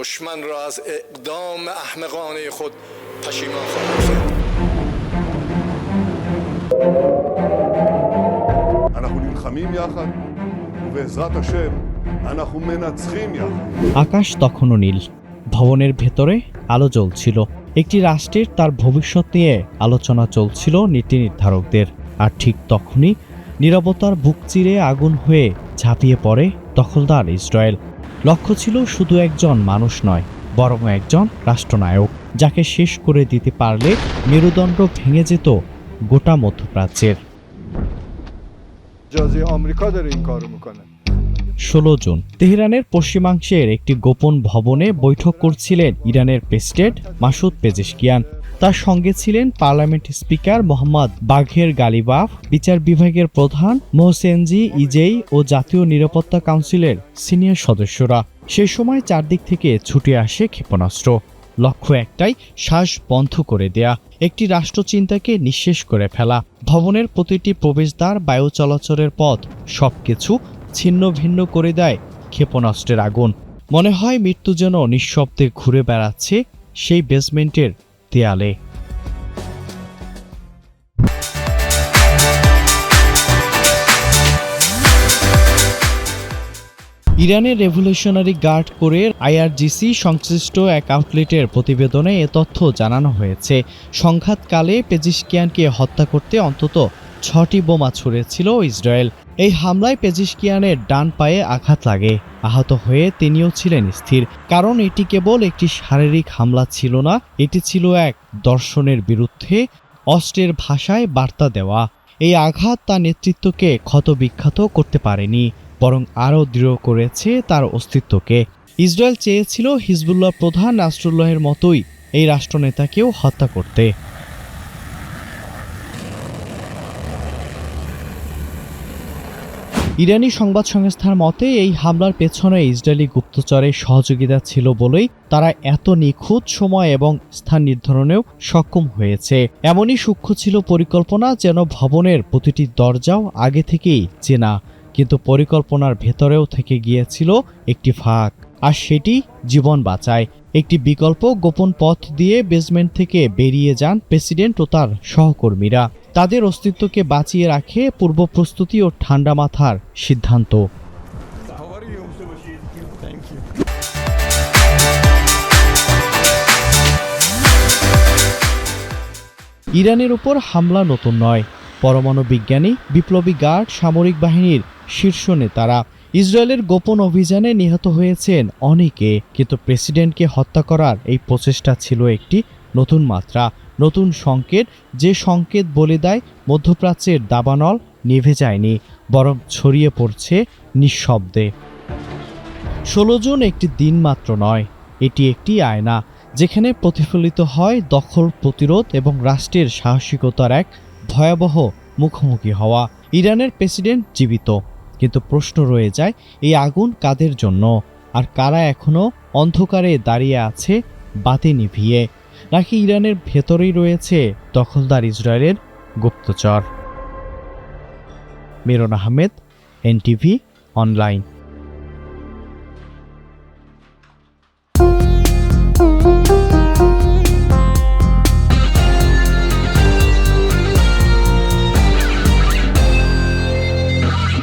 دشمن را از اقدام احمقانه خود پشیمان خواهد کرد. אנחנו נלחמים יחד, ובעזרת השם אנחנו מנצחים יחד. আকাশ তখনও নীল, ভবনের ভেতরে আলো জ্বলছিল। একটি রাষ্ট্রের তার ভবিষ্যৎ নিয়ে আলোচনা চলছিল নীতি নির্ধারকদের। আর ঠিক তখনই নীরবতার বুক চিরে আগুন হয়ে ঝাঁপিয়ে পড়ে দখলদার ইসরায়েল। লক্ষ্য ছিল শুধু একজন মানুষ নয়, বরং একজন রাষ্ট্রনায়ক, যাকে শেষ করে দিতে পারলে মেরুদণ্ড ভেঙে যেত গোটা মধ্যপ্রাচ্যের। 16 জুন তেহরানের পশ্চিমাংশের একটি গোপন ভবনে বৈঠক করছিলেন ইরানের প্রেসিডেন্ট মাসুদ পেজেশকিয়ান। তার সঙ্গে ছিলেন পার্লামেন্ট স্পিকার মোহাম্মদ বাঘের গালিবাফ, বিচার বিভাগের প্রধান মোহসেনজি ইজেই ও জাতীয় নিরাপত্তা কাউন্সিলের সিনিয়র সদস্যরা। সেই সময় চারদিক থেকে ছুটে আসে ক্ষেপণাস্ত্র। লক্ষ্য একটাই, শ্বাস বন্ধ করে দেয়া, একটি রাষ্ট্রচিন্তাকে নিঃশেষ করে ফেলা। ভবনের প্রতিটি প্রবেশদ্বার, বায়ু চলাচলের পথ, সবকিছু ছিন্ন ভিন্ন করে দেয় ক্ষেপণাস্ত্রের আগুন। মনে হয় মৃত্যু যেন নিঃশব্দে ঘুরে বেড়াচ্ছে সেই বেসমেন্টের দেয়ালে। ইরানের রেভলিউশনারি গার্ড কোরের আইআরজিসি সংশ্লিষ্ট এক আউটলেটের প্রতিবেদনে এ তথ্য জানানো হয়েছে। সংঘাতকালে পেজেশকিয়ানকে হত্যা করতে অন্তত 6টি বোমা ছুড়েছিল ইসরায়েল। এই হামলায় পেজেশকিয়ানের ডান পায়ে আঘাত লাগে। আহত হয়ে তিনিও ছিলেন স্থির, কারণ এটি কেবল একটি শারীরিক হামলা ছিল না, এটি ছিল এক দর্শনের বিরুদ্ধে অস্ত্রের ভাষায় বার্তা দেওয়া। এই আঘাত তার নেতৃত্বকে ক্ষতবিক্ষত করতে পারেনি, বরং আরও দৃঢ় করেছে তার অস্তিত্বকে। ইসরায়েল চেয়েছিল হিজবুল্লাহ প্রধান নাসরুল্লাহের মতোই এই রাষ্ট্রনেতাকেও হত্যা করতে। ইরানি সংবাদ সংস্থার মতে এই হামলার পেছনে ইসরায়েলি গুপ্তচরের সহযোগিতা ছিল বলেই তারা এত নিখুঁত সময় এবং স্থান নির্ধারণেও সক্ষম হয়েছে। এমনই সূক্ষ্ম ছিল পরিকল্পনা, যেন ভবনের প্রতিটি দরজাও আগে থেকেই চেনা, কিন্তু পরিকল্পনার ভেতরেও থেকে গিয়েছিল একটি ফাঁক, আর সেটি জীবন বাঁচায়। একটি বিকল্প গোপন পথ দিয়ে বেসমেন্ট থেকে বেরিয়ে যান প্রেসিডেন্ট ও তার সহকর্মীরা। তাদের অস্তিত্বকে বাঁচিয়ে রাখে পূর্ব প্রস্তুতি ও ঠান্ডা মাথার সিদ্ধান্ত। ইরানের উপর হামলা নতুন নয়। পরমাণু বিজ্ঞানী, বিপ্লবী গার্ড, সামরিক বাহিনীর শীর্ষ নেতারা, ইসরায়েলের গোপন অভিযানে নিহত হয়েছেন অনেকে, কিন্তু প্রেসিডেন্টকে হত্যা করার এই প্রচেষ্টা ছিল একটি নতুন মাত্রা, নতুন সংকেত, যে সংকেত বলে দেয় মধ্যপ্রাচ্যের দাবানল নিভে যায়নি, বরং ছড়িয়ে পড়ছে নিঃশব্দে। 16 জুন একটি দিন মাত্র নয়, এটি একটি আয়না, যেখানে প্রতিফলিত হয় দখল, প্রতিরোধ এবং রাষ্ট্রের সাহসিকতার এক ভয়াবহ মুখোমুখি হওয়া। ইরানের প্রেসিডেন্ট জীবিত, কিন্তু প্রশ্ন রয়ে যায়, এই আগুন কাদের জন্য, আর কারা এখনো অন্ধকারে দাঁড়িয়ে আছে বাতি নিভিয়ে, নাকি ইরানের ভেতরেই রয়েছে দখলদার ইসরায়েলের গুপ্তচর? Miran Ahmed, NTV online.